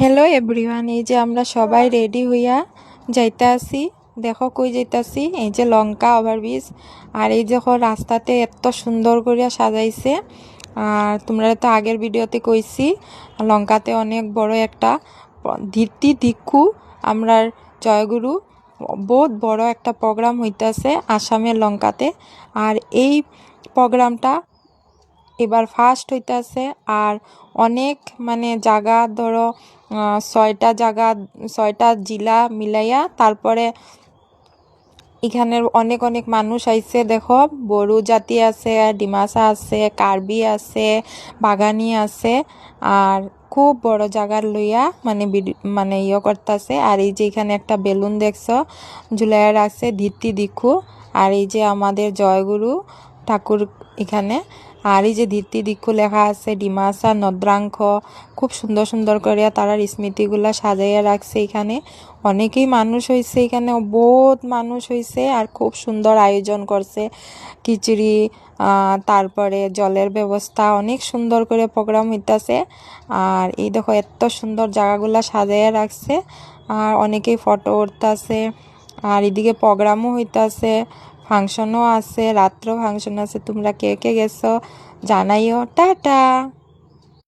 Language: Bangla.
হ্যালো এভরিওয়ান, এই যে আমরা সবাই রেডি হইয়া যাইতে আসি। দেখো কই যাইতাছি, এই যে লঙ্কা ওভারব্রিজ। আর এই দেখো রাস্তাতে এত সুন্দর করিয়া সাজাইছে। আর তোমরা তো আগের ভিডিওতে কইছি লঙ্কাতে অনেক বড় একটা ধীরতি দিক্ষু আমরা জয়গুরু বহুত বড় একটা প্রোগ্রাম হইতাছে আসামের লঙ্কাতে। আর এই প্রোগ্রামটা এবার ফার্স্ট হইতাছে। আর অনেক জায়গা ধরো 6টা জায়গা 6টা জেলা মিলাইয়া তারপরে এখানের অনেক অনেক মানুষ আইছে। দেখো বড়ো জাতি আছে, ডিমাসা আছে, কার্বি আছে, বাগানি আছে। আর খুব বড় জায়গার লইয়া ইয়ে করতেছে। আর এই যে এখানে একটা বেলুন দেখছো ঝুলাইয়া রাখছে ধীরতি দিক্ষু। আর এই যে আমাদের জয়গুরু ঠাকুর এখানে। আর এই যে ধীরতি দিক্ষু লেখা আছে ডিমাসা নদ্রাংশ। খুব সুন্দর সুন্দর করে তারা স্মৃতিগুলা সাজাইয়া রাখছে এখানে। অনেকেই মানুষ হয়েছে এখানে, বহুত মানুষ হয়েছে। আর খুব সুন্দর আয়োজন করছে, খিচুড়ি তারপরে জলের ব্যবস্থা, অনেক সুন্দর করে প্রোগ্রাম হইতাছে। আর এই দেখো এত সুন্দর জায়গাগুলা সাজাইয়া রাখছে। আর অনেকেই ফটো উঠতেছে। আর এদিকে প্রোগ্রামও হইতাছে, ফাংশনও আছে, রাত্রেও ফাংশন আছে। তোমরা কে কে গেছো জানাইও। টাটা।